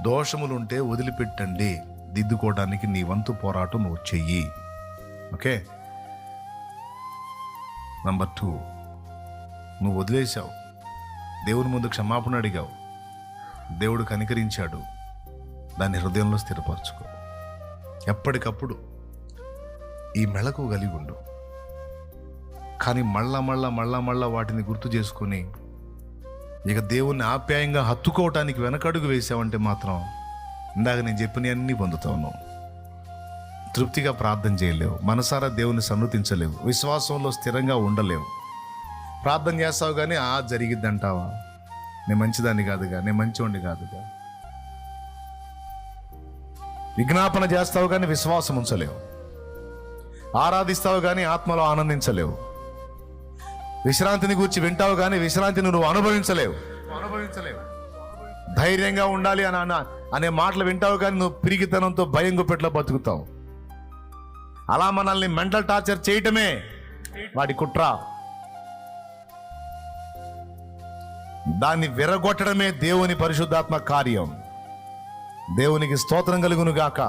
దోషములుంటే వదిలిపెట్టండి, దిద్దుకోవడానికి నీ వంతు పోరాటం నువ్వు చెయ్యి. ఓకే. నంబర్ 2, నువ్వు వదిలేశావు, దేవుని ముందు క్షమాపణ అడిగావు, దేవుడు కనికరించాడు, దాన్ని హృదయంలో స్థిరపరచుకో. ఎప్పటికప్పుడు ఈ మెళకు కలిగి ఉండు. కానీ మళ్ళా వాటిని గుర్తు చేసుకుని ఇక దేవుణ్ణి ఆప్యాయంగా హత్తుకోవటానికి వెనకడుగు వేసావంటే మాత్రం ఇందాక నేను చెప్పిన అన్నీ పొందుతావు. నువ్వు తృప్తిగా ప్రార్థన చేయలేవు, మనసారా దేవుని సన్నతించలేవు, విశ్వాసంలో స్థిరంగా ఉండలేవు. ప్రార్థన చేస్తావు కానీ జరిగిద్ది అంటావా? నేను మంచిదాన్ని కాదుగా, నేను మంచివాడిని కాదుగా. విజ్ఞాపన చేస్తావు కానీ విశ్వాసం ఉంచలేవు, ఆరాధిస్తావు కానీ ఆత్మలో ఆనందించలేవు, విశ్రాంతిని గురించి వింటావు కానీ విశ్రాంతిని నువ్వు అనుభవించలేవు. ధైర్యంగా ఉండాలి అనే మాటలు వింటావు కానీ నువ్వు పిరిగితనంతో భయం గుప్పెట్లో బతుకుతావు. అలా మనల్ని మెంటల్ టార్చర్ చేయటమే వాడి కుట్ర. దాన్ని విరగొట్టడమే దేవుని పరిశుద్ధాత్మ కార్యం. దేవునికి స్తోత్రం కలుగును గాక.